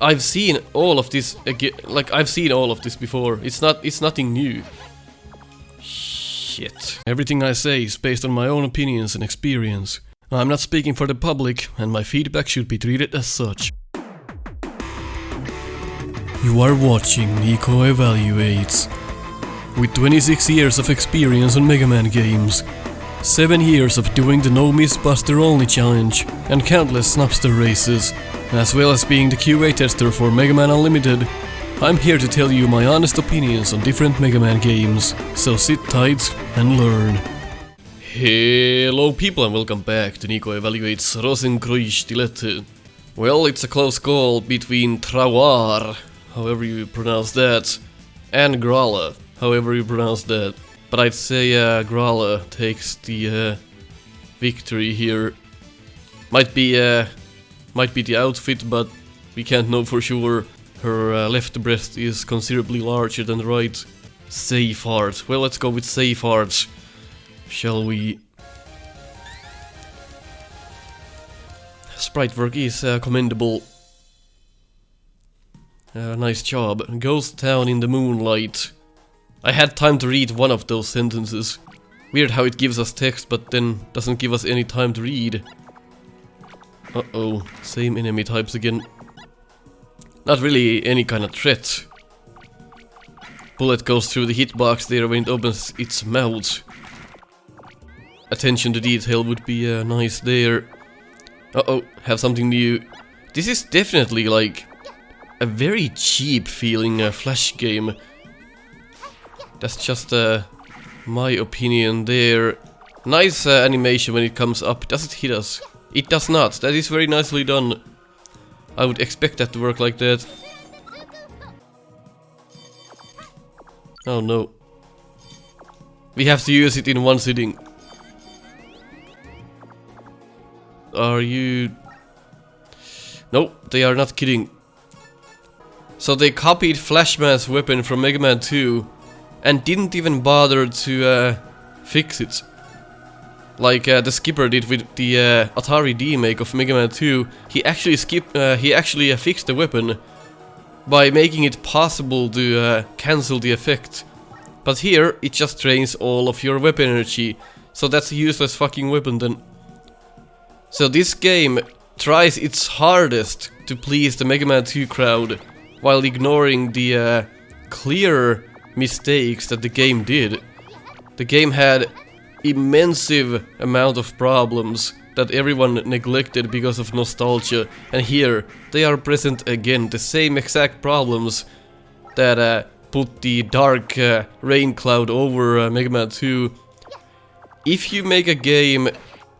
I've seen all of this again, like I've seen all of this before. It's nothing new. Shit. Everything I say is based on my own opinions and experience. I'm not speaking for the public, and my feedback should be treated as such. You are watching Nico Evaluates. With 26 years of experience on Mega Man games, 7 years of doing the No Miss Buster Only challenge, and countless Snupster Races, as well as being the QA tester for Mega Man Unlimited, I'm here to tell you my honest opinions on different Mega Man games, so sit tight and learn. Hello people and welcome back to Nico Evaluates Rosenkreuzstilette. Well, it's a close call between Trawar, however you pronounce that, and Grala, however you pronounce that. But I'd say Grala takes the victory here. Might be the outfit, but we can't know for sure. Her left breast is considerably larger than the right. Safe art. Well, let's go with safe art. Shall we? Sprite work is commendable. Nice job. Ghost town in the moonlight. I had time to read one of those sentences. Weird how it gives us text but then doesn't give us any time to read. Uh-oh, same enemy types again. Not really any kind of threat. Bullet goes through the hitbox there when it opens its mouth. Attention to detail would be nice there. Uh-oh, have something new. This is definitely like a very cheap feeling Flash game. That's just my opinion there. Nice animation when it comes up. Does it hit us? It does not. That is very nicely done. I would expect that to work like that. Oh no. We have to use it in one sitting. Are you... No, they are not kidding. So they copied Flashman's weapon from Mega Man 2 and didn't even bother to fix it. Like the skipper did with the Atari remake of Mega Man 2. He actually fixed the weapon by making it possible to cancel the effect. But here it just drains all of your weapon energy. So that's a useless fucking weapon then. So this game tries its hardest to please the Mega Man 2 crowd while ignoring the clear mistakes that the game did. The game had immense amount of problems that everyone neglected because of nostalgia, and here they are present again, the same exact problems that put the dark rain cloud over Mega Man 2. If you make a game,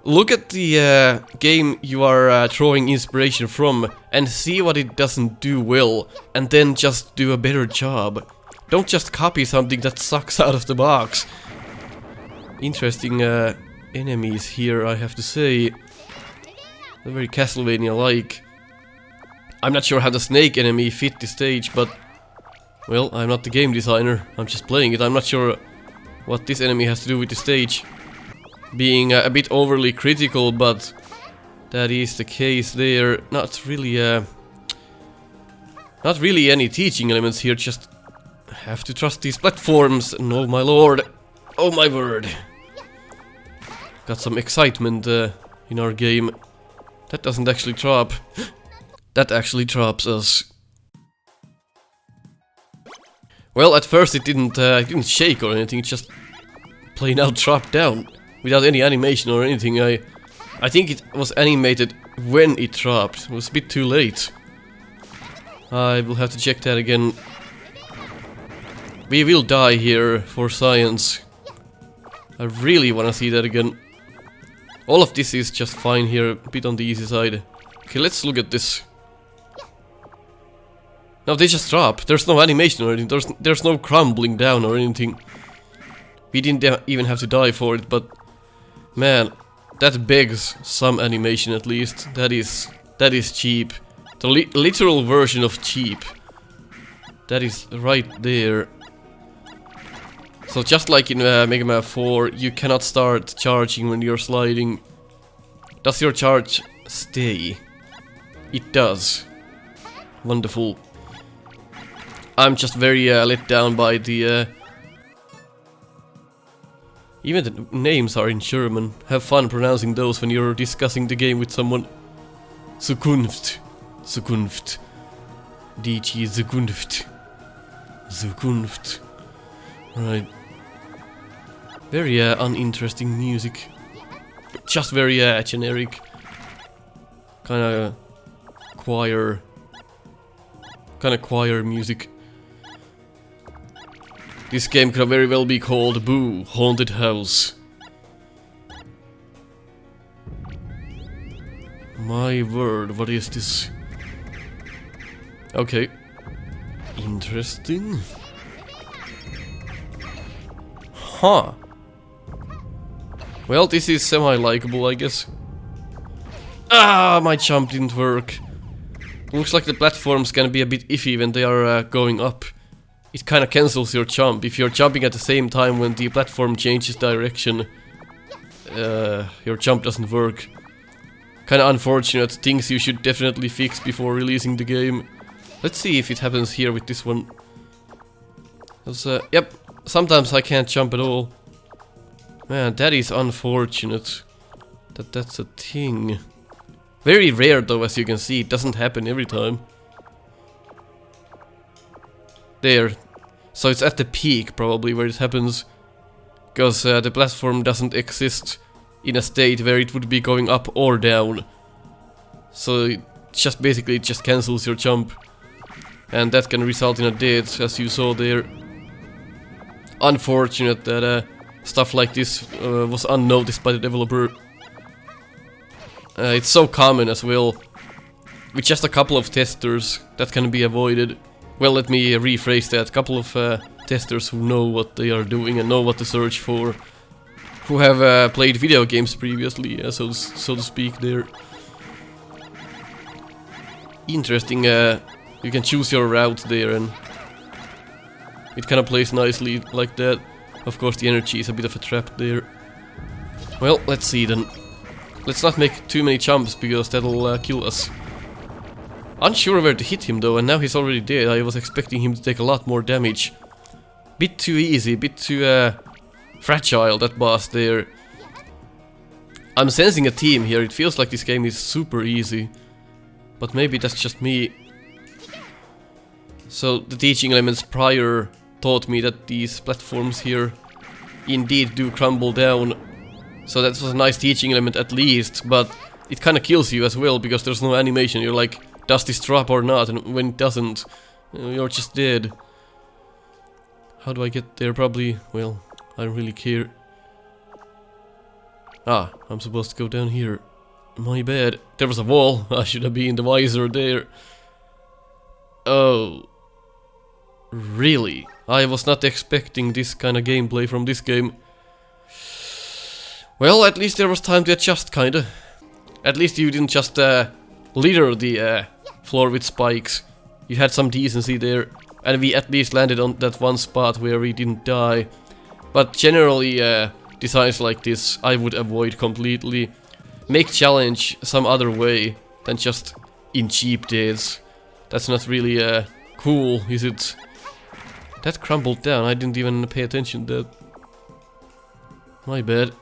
look at the game you are drawing inspiration from and see what it doesn't do well, and then just do a better job. Don't just copy something that sucks out of the box. Interesting enemies here, I have to say. They're very Castlevania-like. I'm not sure how the snake enemy fit the stage, but... Well, I'm not the game designer, I'm just playing it. I'm not sure what this enemy has to do with the stage. Being a bit overly critical, but... that is the case there. Not really any teaching elements here, just... have to trust these platforms. No, my lord. Oh my word. Got some excitement in our game. That doesn't actually drop. That actually drops us. Well, at first it didn't shake or anything. It just plain out dropped down without any animation or anything. I think it was animated when it dropped. It was a bit too late. I will have to check that again. We will die here for science. I really wanna see that again. All of this is just fine here, a bit on the easy side. Okay, let's look at this. No, they just drop. There's no animation or anything. There's no crumbling down or anything. We didn't even have to die for it, but... man, that begs some animation at least. That is cheap. The literal version of cheap. That is right there. So just like in Mega Man 4, you cannot start charging when you're sliding. Does your charge stay? It does. Wonderful. I'm just very let down by the... Even the names are in German. Have fun pronouncing those when you're discussing the game with someone. Zukunft. Zukunft. DG Zukunft. Zukunft. Right. Very uninteresting music. Just very generic. Kinda choir. Kinda choir music. This game could very well be called Boo, Haunted House. My word, what is this? Okay. Interesting. Huh. Well, this is semi-likeable, I guess. Ah, my jump didn't work. Looks like the platform's gonna be a bit iffy when they are going up. It kinda cancels your jump. If you're jumping at the same time when the platform changes direction, your jump doesn't work. Kinda unfortunate. Things you should definitely fix before releasing the game. Let's see if it happens here with this one. Yep, sometimes I can't jump at all. Man, that is unfortunate. That's a thing. Very rare though, as you can see. It doesn't happen every time. There. So it's at the peak probably where it happens. Because the platform doesn't exist in a state where it would be going up or down. So it just basically it just cancels your jump. And that can result in a death, as you saw there. Unfortunate that stuff like this was unnoticed by the developer. It's so common as well. With just a couple of testers, that can be avoided. Well, let me rephrase that. A couple of testers who know what they are doing and know what to search for. Who have played video games previously, so to speak there. Interesting, you can choose your route there and it kinda plays nicely like that. Of course the energy is a bit of a trap there. Well, let's see then. Let's not make too many jumps because that'll kill us. Unsure where to hit him though, and now he's already dead. I was expecting him to take a lot more damage. Bit too easy, bit too fragile, that boss there. I'm sensing a theme here. It feels like this game is super easy. But maybe that's just me. So the teaching elements prior taught me that these platforms here indeed do crumble down. So that was a nice teaching element at least, but it kinda kills you as well because there's no animation. You're like, does this drop or not? And when it doesn't, you're just dead. How do I get there? Probably, well, I don't really care. Ah, I'm supposed to go down here. My bad. There was a wall. I should have been the wiser there. Oh. Really? I was not expecting this kind of gameplay from this game. Well, at least there was time to adjust, kinda. At least you didn't just litter the floor with spikes. You had some decency there. And we at least landed on that one spot where we didn't die. But generally, designs like this I would avoid completely. Make challenge some other way than just in cheap deaths. That's not really cool, is it? That crumbled down. I didn't even pay attention to that. My bad.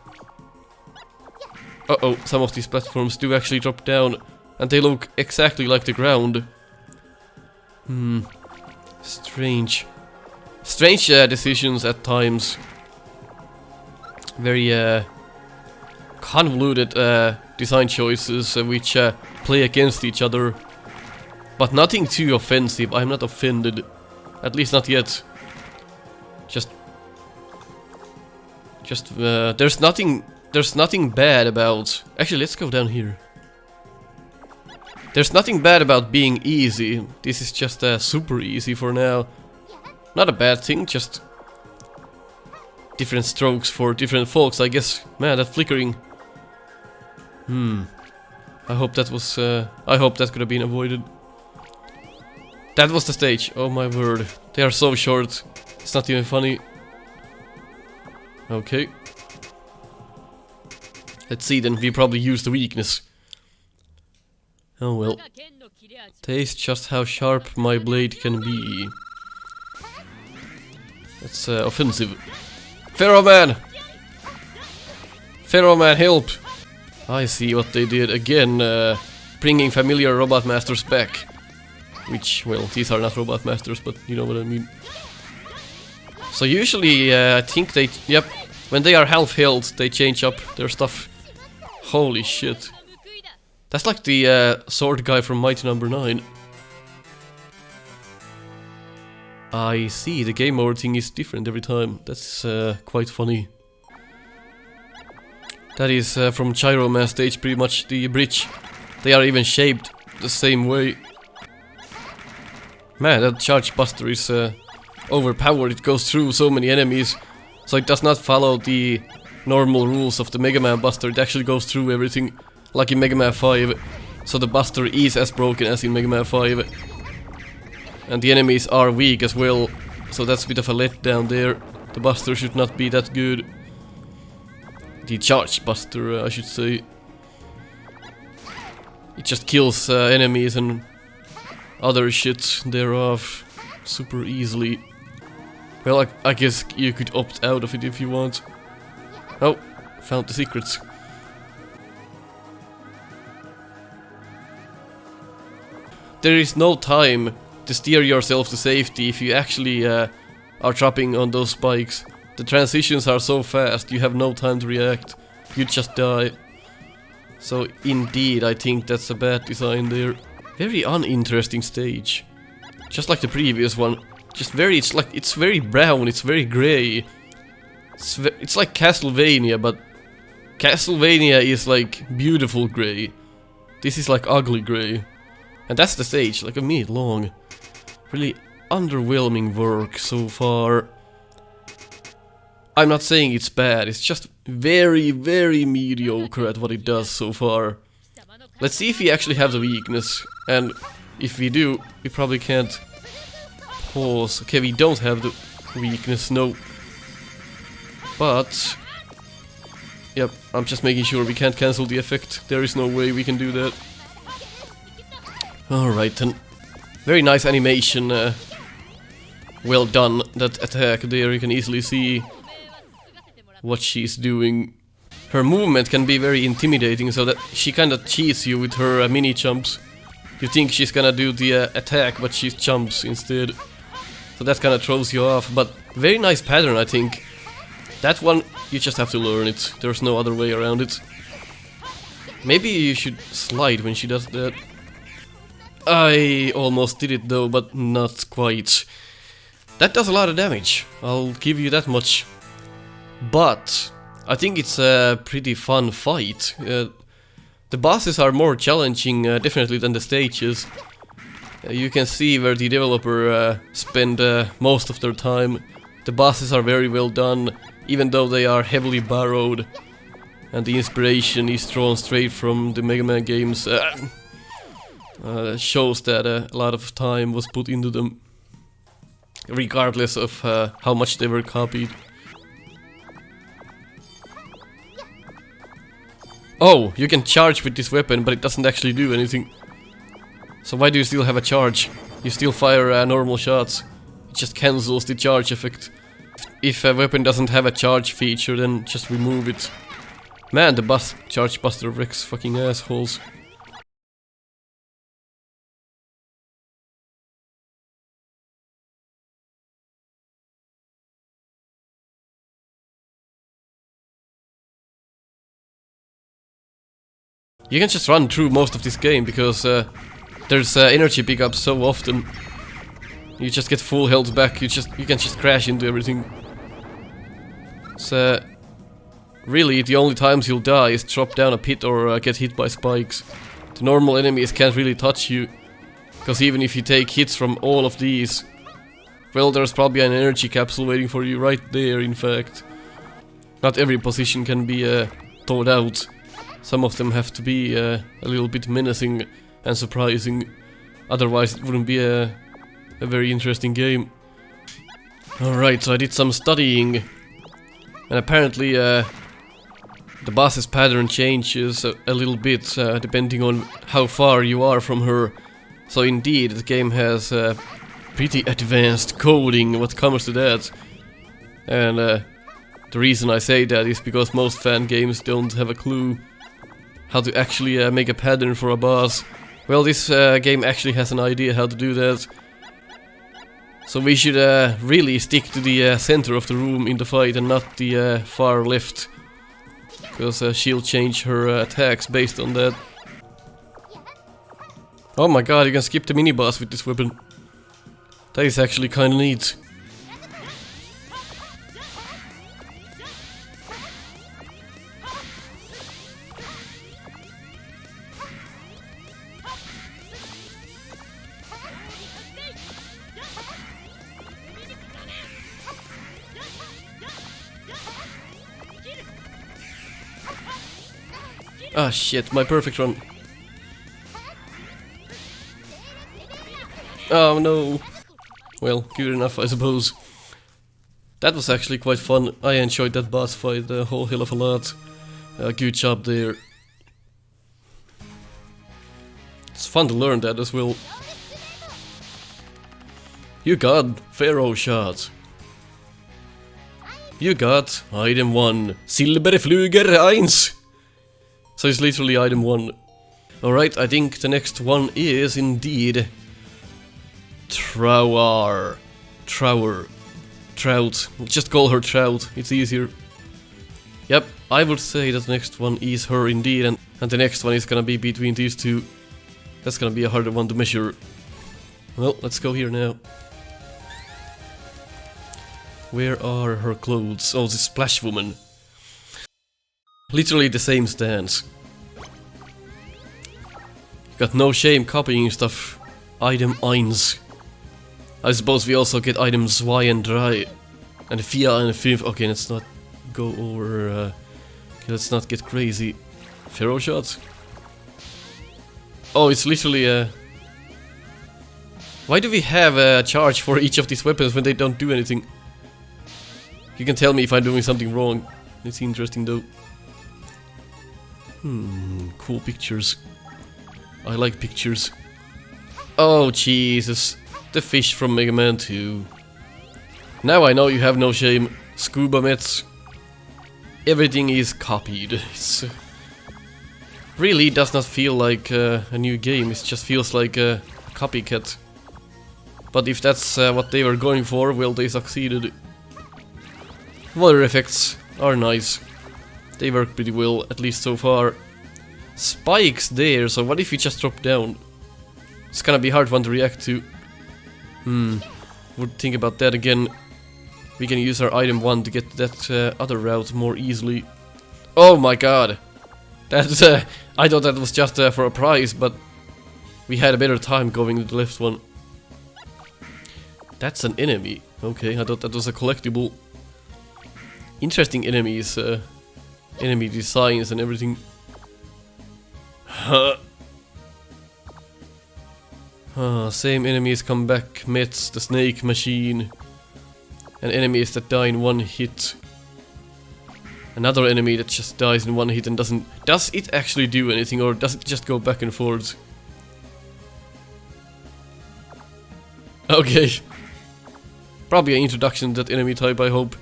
Uh-oh, some of these platforms do actually drop down. And they look exactly like the ground. Strange. Strange decisions at times. Very convoluted design choices which play against each other. But nothing too offensive. I'm not offended. At least not yet. Just there's nothing bad about... Actually, let's go down here. There's nothing bad about being easy. This is just super easy for now. Not a bad thing, just different strokes for different folks, I guess. Man, that flickering. I hope that was... I hope that could have been avoided. That was the stage. Oh my word. They are so short. It's not even funny. Okay. Let's see then. We probably used the weakness. Oh well. Taste just how sharp my blade can be. That's offensive. Pharaoh Man! Pharaoh Man, help! I see what they did again, bringing familiar robot masters back. Which, well, these are not robot masters, but you know what I mean. So usually, I think they, yep, when they are half health, they change up their stuff. Holy shit. That's like the sword guy from Mighty Number 9. I see, the game over thing is different every time. That's quite funny. That is from Pharaoh Man stage, pretty much the bridge. They are even shaped the same way. Man, that charge buster is overpowered. It goes through so many enemies. So it does not follow the normal rules of the Mega Man buster. It actually goes through everything, like in Mega Man 5. So the buster is as broken as in Mega Man 5. And the enemies are weak as well. So that's a bit of a letdown there. The buster should not be that good. The charge buster, I should say. It just kills enemies and other shit thereof super easily. Well, I guess you could opt out of it if you want. Oh, found the secrets. There is no time to steer yourself to safety if you actually are dropping on those spikes. The transitions are so fast, you have no time to react. You just die. So indeed, I think that's a bad design there. Very uninteresting stage. Just like the previous one. Just very, it's very brown, it's very grey. It's like Castlevania, but Castlevania is like beautiful grey. This is like ugly grey. And that's the stage, like a minute long. Really underwhelming work so far. I'm not saying it's bad, it's just very, very mediocre at what it does so far. Let's see if we actually have the weakness, and if we do, we probably can't pause. Okay, we don't have the weakness, no. But, yep, I'm just making sure we can't cancel the effect. There is no way we can do that. Alright then. Very nice animation. Well done, that attack there, you can easily see what she's doing. Her movement can be very intimidating, so that she kinda cheats you with her mini jumps. You think she's gonna do the attack, but she jumps instead. So that kinda throws you off, but very nice pattern, I think. That one, you just have to learn it. There's no other way around it. Maybe you should slide when she does that. I almost did it though, but not quite. That does a lot of damage, I'll give you that much. But I think it's a pretty fun fight. The bosses are more challenging, definitely, than the stages. You can see where the developer spent most of their time. The bosses are very well done, even though they are heavily borrowed. And the inspiration is drawn straight from the Mega Man games. Shows that a lot of time was put into them, regardless of how much they were copied. Oh, you can charge with this weapon, but it doesn't actually do anything. So why do you still have a charge? You still fire normal shots. It just cancels the charge effect. If a weapon doesn't have a charge feature, then just remove it. Man, the charge buster wrecks fucking assholes. You can just run through most of this game because there's energy pickups so often. You just get full health back. You can just crash into everything. So really, the only times you'll die is drop down a pit or get hit by spikes. The normal enemies can't really touch you, because even if you take hits from all of these, well, there's probably an energy capsule waiting for you right there. In fact, not every position can be thought out. Some of them have to be a little bit menacing and surprising, otherwise it wouldn't be a very interesting game. Alright, so I did some studying, and apparently the boss's pattern changes a little bit depending on how far you are from her. So indeed, the game has pretty advanced coding when it comes to that. And the reason I say that is because most fan games don't have a clue how to actually make a pattern for a boss. Well, this game actually has an idea how to do that. So we should really stick to the center of the room in the fight and not the far left. Because she'll change her attacks based on that. Oh my god, you can skip the mini-boss with this weapon. That is actually kinda neat. Ah shit, my perfect run. Oh no. Well, good enough I suppose. That was actually quite fun. I enjoyed that boss fight a whole hell of a lot. Good job there. It's fun to learn that as well. You got Pharaoh shot. You got item 1. Silberfluger 1. So it's literally item 1. Alright, I think the next one is indeed Trower. Trout. Just call her Trout, it's easier. Yep, I would say that the next one is her indeed, and the next one is gonna be between these two. That's gonna be a harder one to measure. Well, let's go here now. Where are her clothes? Oh, the Splash Woman. Literally the same stance. Got no shame copying stuff. Item 1. I suppose we also get items 2 and 3. And 4 and 5. Okay, let's not go over... okay, let's not get crazy. Pharaoh shot? Oh, it's literally why do we have a charge for each of these weapons when they don't do anything? You can tell me if I'm doing something wrong. It's interesting though. Cool pictures. I like pictures. Oh Jesus, the fish from Mega Man 2. Now I know you have no shame, Scuba Mets. Everything is copied. It's really does not feel like a new game, it just feels like a copycat. But if that's what they were going for, well, they succeeded. Water effects are nice. They work pretty well, at least so far. Spikes there, so what if you just drop down? It's gonna be hard one to react to. Would think about that again. We can use our item 1 to get that other route more easily. Oh my god! That's I thought that was just for a prize, but we had a better time going to the left one. That's an enemy. Okay, I thought that was a collectible. Interesting enemies, enemy designs and everything. Same enemies come back. Mets, the snake machine. And enemies that die in one hit. Another enemy that just dies in one hit and doesn't... Does it actually do anything, or does it just go back and forth? Okay. Probably an introduction to that enemy type, I hope.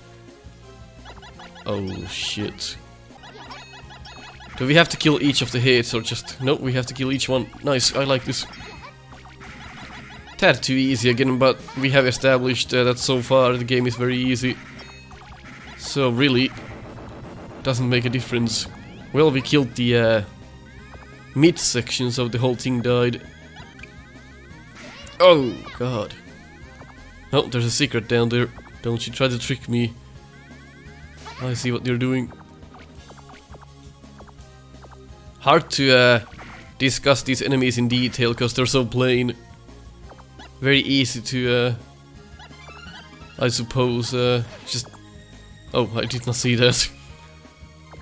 Oh shit. Do we have to kill each of the heads or just... No, we have to kill each one. Nice, I like this. Tad too easy again, but we have established that so far the game is very easy. So really, doesn't make a difference. Well, we killed the mid section, so the whole thing died. Oh god. Oh, there's a secret down there. Don't you try to trick me. I see what you're doing. Hard to discuss these enemies in detail because they're so plain. Very easy to, I suppose, just... Oh, I did not see that.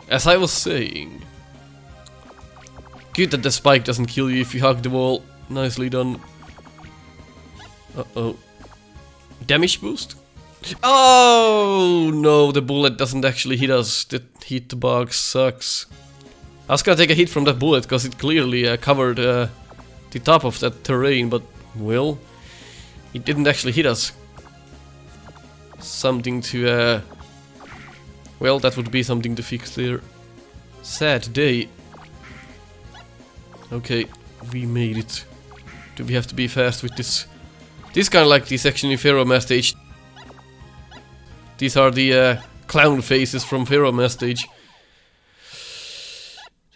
As I was saying... Good that the spike doesn't kill you if you hug the wall. Nicely done. Uh-oh. Damage boost? Oh no, the bullet doesn't actually hit us. The hitbox sucks. I was gonna take a hit from that bullet because it clearly covered the the top of that terrain, but, well, it didn't actually hit us. Something to, well, that would be something to fix there. Sad day. Okay, we made it. Do we have to be fast with this? This kind of like the section in Pharaoh Man stage. These are the clown faces from Pharaoh Man stage.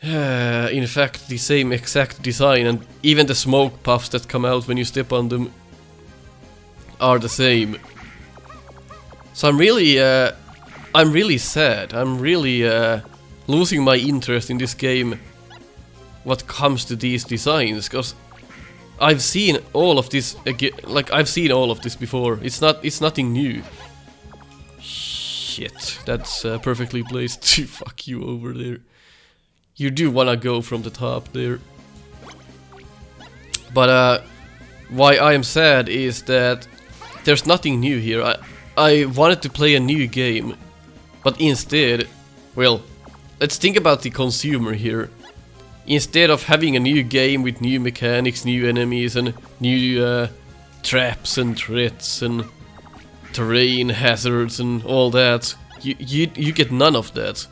In fact, the same exact design, and even the smoke puffs that come out when you step on them are the same. So I'm really sad. I'm really losing my interest in this game what comes to these designs, because I've seen all of this again. Like, I've seen all of this before. It's nothing new. Shit, that's perfectly placed to fuck you over there. You do wanna go from the top there. But why I am sad is that there's nothing new here. I wanted to play a new game, but instead, well, let's think about the consumer here. Instead of having a new game with new mechanics, new enemies, and new traps and threats and terrain hazards and all that, you get none of that.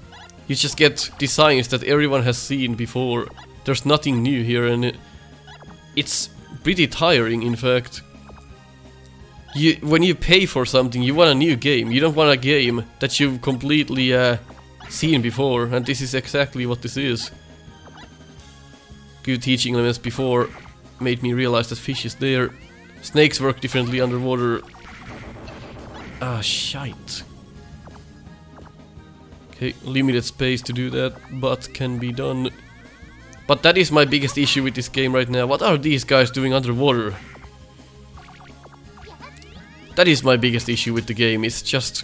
You just get designs that everyone has seen before. There's nothing new here, and it's pretty tiring, in fact. When you pay for something, you want a new game. You don't want a game that you've completely seen before, and this is exactly what this is. Good teaching elements before made me realize that fish is there. Snakes work differently underwater. Ah, shite. Okay, limited space to do that, but can be done. But that is my biggest issue with this game right now. What are these guys doing underwater? That is my biggest issue with the game. It's just...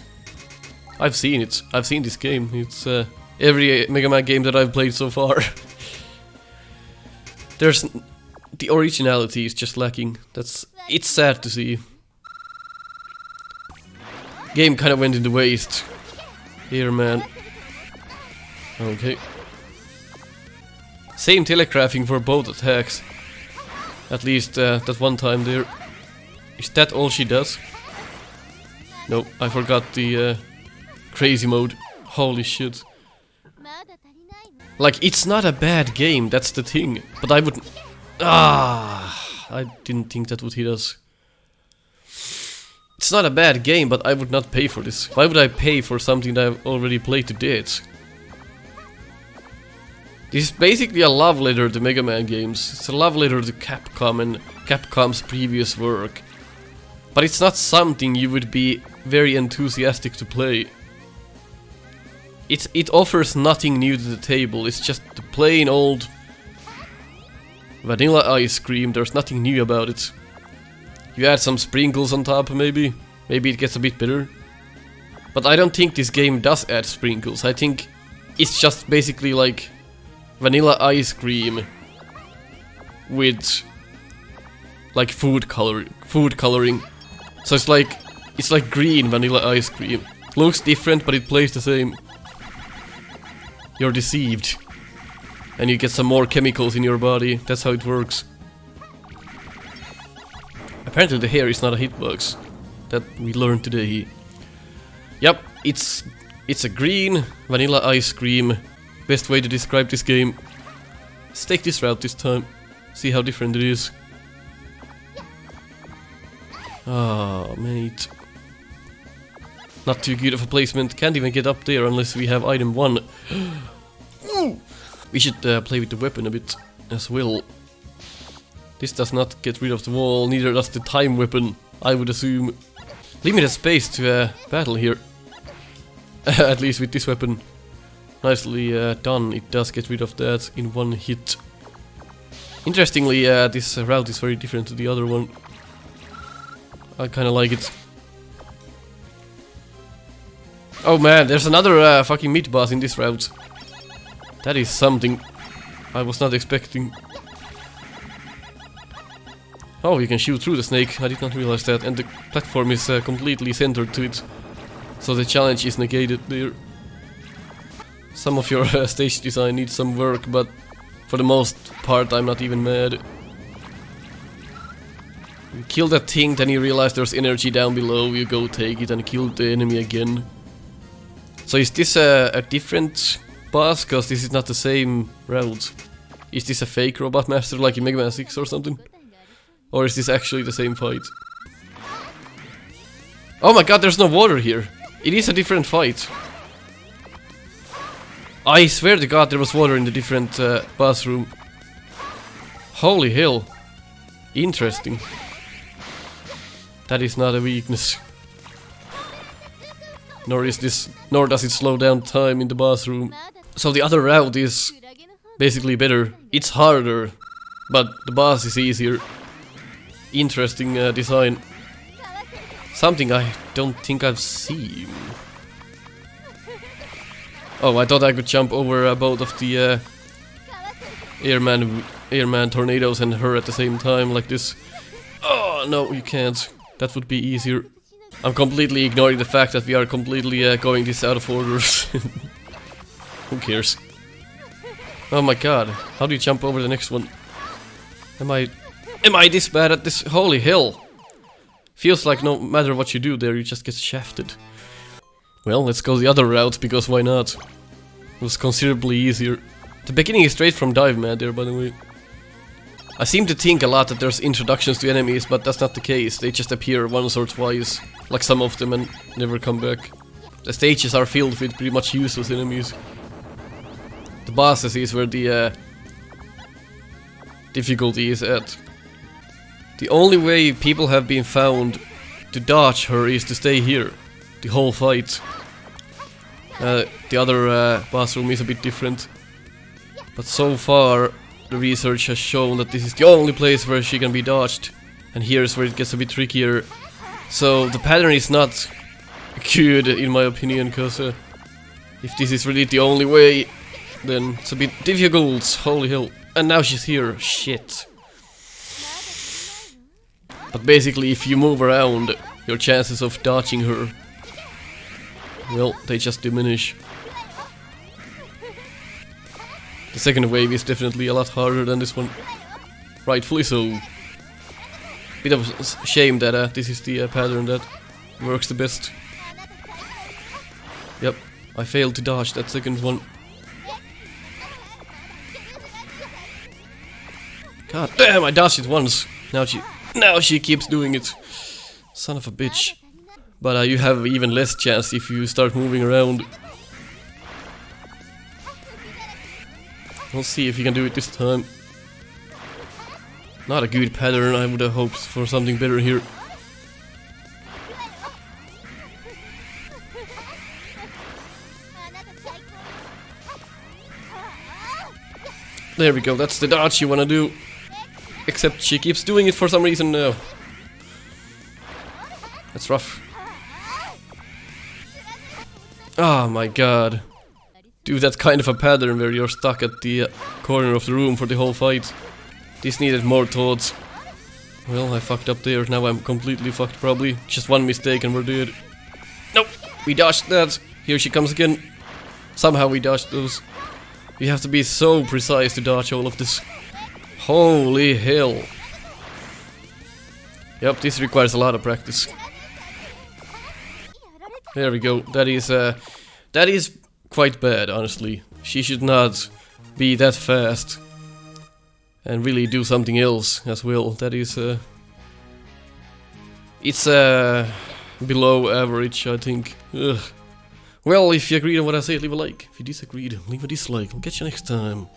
I've seen it. I've seen this game. It's every Mega Man game that I've played so far. There's... The originality is just lacking. It's sad to see. Game kind of went in the waste. Here, man. Okay. Same telegraphing for both attacks. At least that one time there. Is that all she does? No, I forgot the crazy mode. Holy shit. Like, it's not a bad game, that's the thing. But I would... I didn't think that would hit us. It's not a bad game, but I would not pay for this. Why would I pay for something that I've already played to death? This is basically a love letter to Mega Man games. It's a love letter to Capcom and Capcom's previous work. But it's not something you would be very enthusiastic to play. It offers nothing new to the table. It's just the plain old vanilla ice cream. There's nothing new about it. You add some sprinkles on top, maybe. Maybe it gets a bit better. But I don't think this game does add sprinkles. I think it's just basically like vanilla ice cream with like food coloring. So it's like green vanilla ice cream. Looks different, but it plays the same. You're deceived. And you get some more chemicals in your body. That's how it works. Apparently the hair is not a hitbox. That we learned today. Yep, it's a green vanilla ice cream. Best way to describe this game. Let's take this route this time. See how different it is. Ah, mate. Not too good of a placement. Can't even get up there unless we have item 1. We should play with the weapon a bit as well. This does not get rid of the wall, neither does the time weapon, I would assume. Limited space to battle here. At least with this weapon. Nicely done, it does get rid of that in one hit. Interestingly, this route is very different to the other one. I kinda like it. Oh man, there's another fucking meat boss in this route. That is something I was not expecting. Oh, you can shoot through the snake, I did not realize that, and the platform is completely centered to it. So the challenge is negated there. Some of your stage design needs some work, but for the most part I'm not even mad. You kill that thing, then you realize there's energy down below, you go take it and kill the enemy again. So is this a different boss? Cause this is not the same route. Is this a fake robot master like in Mega Man 6 or something? Or is this actually the same fight? Oh my god, there's no water here. It is a different fight. I swear to god there was water in the different boss room. Holy hell. Interesting. That is not a weakness. Nor does it slow down time in the boss room. So the other route is basically better. It's harder, but the boss is easier. Interesting design. Something I don't think I've seen. Oh, I thought I could jump over both of the airman tornadoes and her at the same time like this. Oh, no, you can't. That would be easier. I'm completely ignoring the fact that we are completely going this out of order. Who cares? Oh my god, how do you jump over the next one? Am I this bad at this? Holy hell! Feels like no matter what you do there, you just get shafted. Well, let's go the other route, because why not? It was considerably easier. The beginning is straight from Dive Man there, by the way. I seem to think a lot that there's introductions to enemies, but that's not the case. They just appear once or twice, like some of them, and never come back. The stages are filled with pretty much useless enemies. The bosses is where the difficulty is at. The only way people have been found to dodge her is to stay here. The whole fight. The other boss room is a bit different. But so far, the research has shown that this is the only place where she can be dodged. And here's where it gets a bit trickier. So the pattern is not good, in my opinion, because if this is really the only way, then it's a bit difficult. Holy hell. And now she's here. Shit. But basically, if you move around, your chances of dodging her, well, they just diminish. The second wave is definitely a lot harder than this one. Rightfully so. Bit of a shame that this is the pattern that works the best. Yep, I failed to dodge that second one. God damn, I dodged it once. Now she keeps doing it. Son of a bitch. But you have even less chance if you start moving around. We'll see if you can do it this time. Not a good pattern, I would have hoped for something better here. There we go, that's the dodge you wanna do. Except she keeps doing it for some reason now. That's rough. Oh my god. Do that kind of a pattern where you're stuck at the corner of the room for the whole fight. This needed more thoughts. Well, I fucked up there, now I'm completely fucked probably. Just one mistake and we're dead. Nope, we dodged that. Here she comes again. Somehow we dodged those. You have to be so precise to dodge all of this. Holy hell. Yep, this requires a lot of practice. There we go. That is quite bad, honestly. She should not be that fast and really do something else as well. That is it's below average, I think. Ugh. Well, if you agree on what I say, leave a like. If you disagreed, leave a dislike. I'll catch you next time.